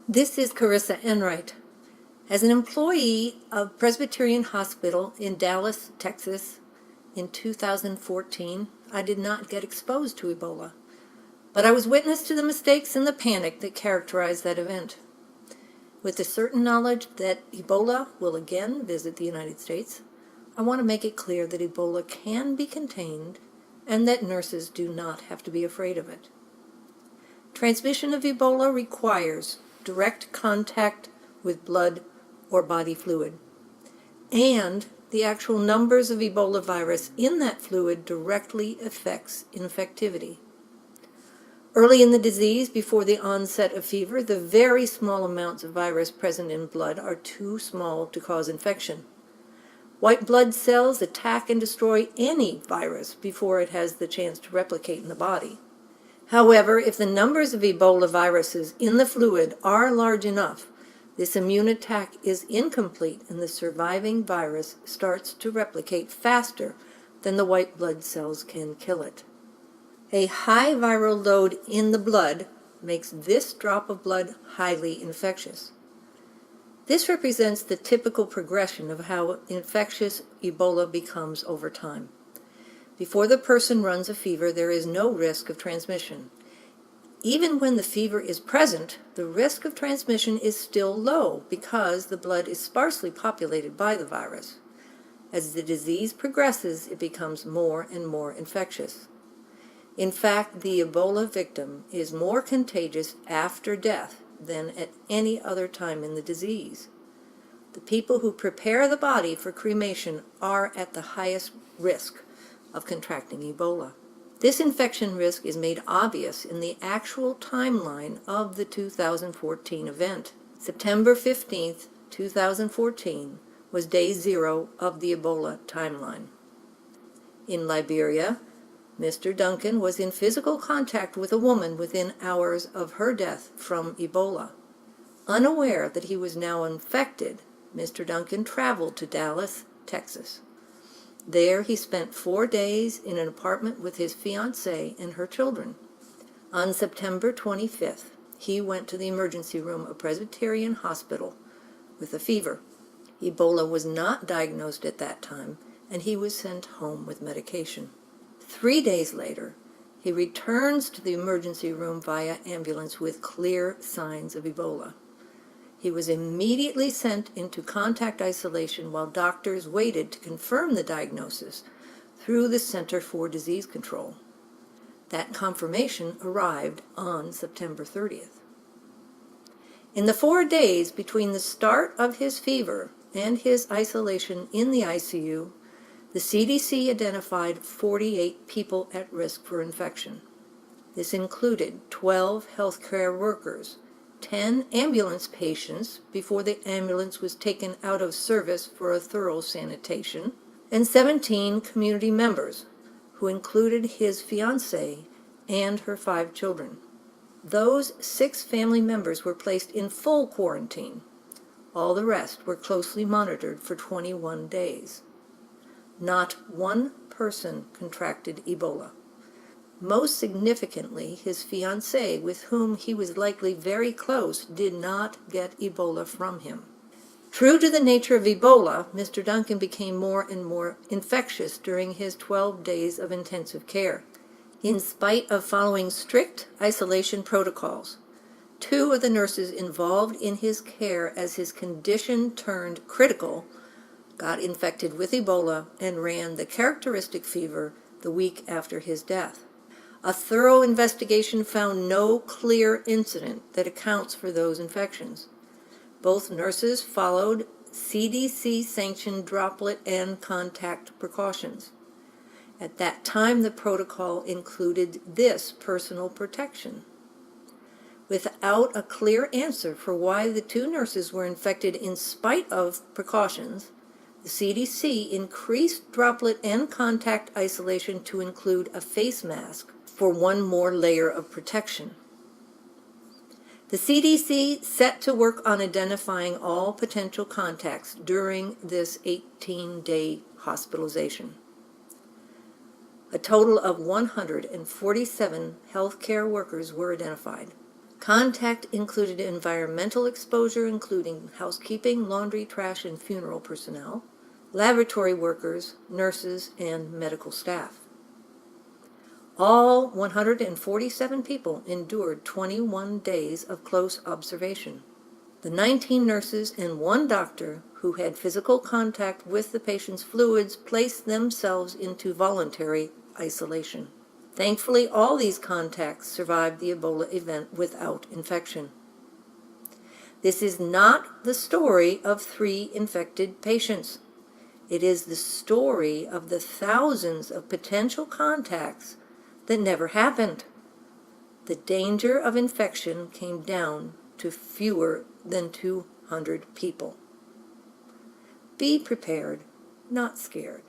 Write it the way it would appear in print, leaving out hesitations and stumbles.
This is Carissa Enright. As an employee of Presbyterian Hospital in Dallas, Texas, in 2014, I did not get exposed to Ebola, but I was witness to the mistakes and the panic that characterized that event. With the certain knowledge that Ebola will again visit the United States, I want to make it clear that Ebola can be contained and that nurses do not have to be afraid of it. Transmission of Ebola requires direct contact with blood or body fluid, and the actual numbers of Ebola virus in that fluid directly affects infectivity. Early in the disease, before the onset of fever, the very small amounts of virus present in blood are too small to cause infection. White blood cells attack and destroy any virus before it has the chance to replicate in the body. However, if the numbers of Ebola viruses in the fluid are large enough, this immune attack is incomplete and the surviving virus starts to replicate faster than the white blood cells can kill it. A high viral load in the blood makes this drop of blood highly infectious. This represents the typical progression of how infectious Ebola becomes over time. Before the person runs a fever, there is no risk of transmission. Even when the fever is present, the risk of transmission is still low because the blood is sparsely populated by the virus. As the disease progresses, it becomes more and more infectious. In fact, the Ebola victim is more contagious after death than at any other time in the disease. The people who prepare the body for cremation are at the highest risk of contracting Ebola. This infection risk is made obvious in the actual timeline of the 2014 event. September 15, 2014 was day 0 of the Ebola timeline. In Liberia, Mr. Duncan was in physical contact with a woman within hours of her death from Ebola. Unaware that he was now infected, Mr. Duncan traveled to Dallas, Texas. There he spent 4 days in an apartment with his fiancée and her children. On September 25th, he went to the emergency room of Presbyterian Hospital with a fever. Ebola was not diagnosed at that time, and he was sent home with medication. 3 days later, he returns to the emergency room via ambulance with clear signs of Ebola. He was immediately sent into contact isolation while doctors waited to confirm the diagnosis through the Center for Disease Control. That confirmation arrived on September 30th. In the 4 days between the start of his fever and his isolation in the ICU, the CDC identified 48 people at risk for infection. This included 12 healthcare workers, 10 ambulance patients before the ambulance was taken out of service for a thorough sanitation, and 17 community members, who included his fiancée and her 5 children. Those 6 family members were placed in full quarantine. All the rest were closely monitored for 21 days. Not one person contracted Ebola. Most significantly, his fiancée, with whom he was likely very close, did not get Ebola from him. True to the nature of Ebola, Mr. Duncan became more and more infectious during his 12 days of intensive care. In spite of following strict isolation protocols, 2 of the nurses involved in his care as his condition turned critical got infected with Ebola and ran the characteristic fever the week after his death. A thorough investigation found no clear incident that accounts for those infections. Both nurses followed CDC-sanctioned droplet and contact precautions. At that time, the protocol included this personal protection. Without a clear answer for why the 2 nurses were infected in spite of precautions, the CDC increased droplet and contact isolation to include a face mask for 1 more layer of protection. The CDC set to work on identifying all potential contacts during this 18-day hospitalization. A total of 147 healthcare workers were identified. Contact included environmental exposure, including housekeeping, laundry, trash, and funeral personnel, laboratory workers, nurses, and medical staff. All 147 people endured 21 days of close observation. The 19 nurses and one doctor who had physical contact with the patient's fluids placed themselves into voluntary isolation. Thankfully, all these contacts survived the Ebola event without infection. This is not the story of 3 infected patients. It is the story of the thousands of potential contacts that never happened. The danger of infection came down to fewer than 200 people. Be prepared, not scared.